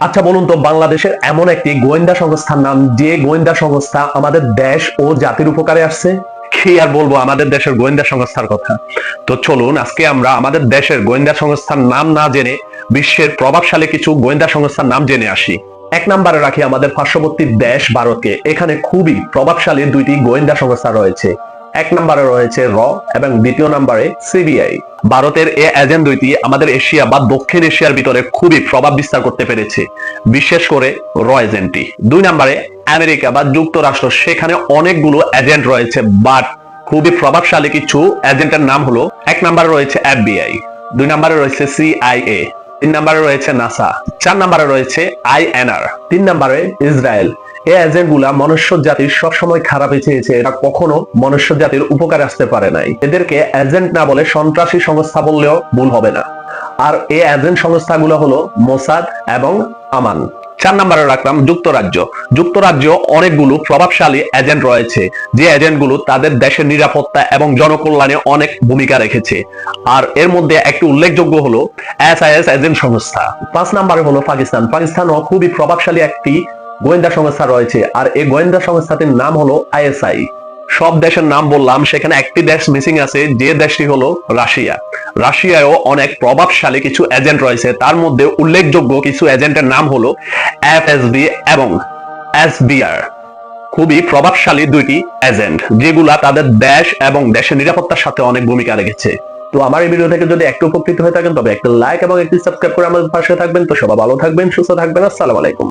আচ্ছা বলুন তো, বাংলাদেশের এমন একটি গোয়েন্দা সংস্থার নাম যে গোয়েন্দা সংস্থা আমাদের দেশ ও জাতির উপকারে আসছে। কি আর বলবো আমাদের দেশের গোয়েন্দা সংস্থার কথা। তো চলুন আজকে আমরা আমাদের দেশের গোয়েন্দা সংস্থার নাম না জেনে বিশ্বের প্রভাবশালী কিছু গোয়েন্দা সংস্থার নাম জেনে আসি। এক নম্বরে রাখি আমাদের পার্শ্ববর্তী দেশ ভারতকে। এখানে খুবই প্রভাবশালী দুইটি গোয়েন্দা সংস্থা রয়েছে। এক নম্বরে রয়েছে র এবং দ্বিতীয় নম্বরে সিবিআই। ভারতের এই এজেন্ট দুইটি আমাদের এশিয়া বা দক্ষিণ এশিয়ার ভিতরে খুবই প্রভাব বিস্তার করতে পেরেছে, বিশেষ করে র এজেন্টটি। দুই নম্বরে আমেরিকা বা যুক্তরাষ্ট্র, সেখানে অনেকগুলো এজেন্ট রয়েছে, বাট খুবই প্রভাবশালী কিছু এজেন্টের নাম হলো, এক নম্বরে রয়েছে এফবিআই, দুই নম্বরে রয়েছে সিআইএ, তিন নম্বরে রয়েছে নাসা, চার নম্বরে রয়েছে আইএনআর, তিন নম্বরে ইসরায়েল। এই এজেন্ট গুলা মনুষ্য জাতির সবসময় খারাপই চেয়েছে, এরা কখনো মনুষ্য জাতির উপকারে আসতে পারে নাই। এদেরকে এজেন্ট না বলে সন্ত্রাসী সংস্থা বললেও ভুল হবে না। আর এই এজেন্ট সংস্থাগুলো হলো মোসাদ এবং আমান। চার নম্বরে রাখলাম যুক্তরাজ্য। যুক্তরাজ্য অনেকগুলো প্রভাবশালী এজেন্ট রয়েছে, যে এজেন্টগুলো তাদের দেশের নিরাপত্তা এবং জনকল্যাণে অনেক ভূমিকা রেখেছে। আর এর মধ্যে একটি উল্লেখযোগ্য হলো এসআইএস এজেন্ট সংস্থা। পাঁচ নম্বরে হলো পাকিস্তান। পাকিস্তানও খুবই প্রভাবশালী একটি গোয়েন্দা সংস্থা রয়েছে, আর এই গোয়েন্দা সংস্থাটির নাম হলো আইএসআই। সব দেশের নাম বললাম, সেখানে একটি দেশ মিসিং আছে, যে দেশটি হলো রাশিয়া। রাশিয়ায়ও অনেক প্রভাবশালী কিছু এজেন্ট রয়েছে, তার মধ্যে উল্লেখযোগ্য কিছু এজেন্টের নাম হলো এফএসবি এবং এসবিআর। খুবই প্রভাবশালী দুইটি এজেন্ট, যেগুলা তাদের দেশ এবং দেশের নিরাপত্তার সাথে অনেক ভূমিকা রেখেছে। তো আমার এই ভিডিও থেকে যদি একটু উপকৃত হয়ে থাকেন, তবে একটা লাইক এবং একটি সাবস্ক্রাইব করে আমাদের পাশে থাকবেন। তো সবাই ভালো থাকবেন, সুস্থ থাকবেন। আসসালামু আলাইকুম।